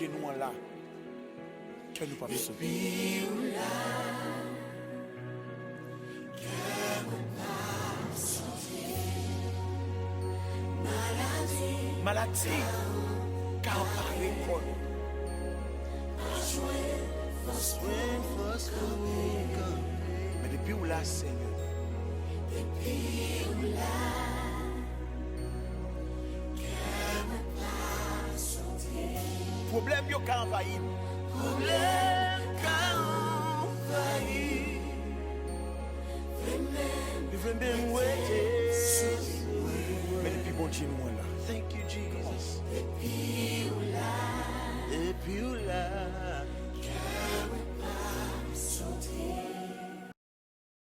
Dieu nous en là. Que nous pas sauver. Maladie, car par l'école. Mais depuis où là, Seigneur? Depuis où là? Problème yo ka envahi. Problème ka envahi. Même mais depuis bon Dieu nous là. Thank you Jesus. Depuis où là?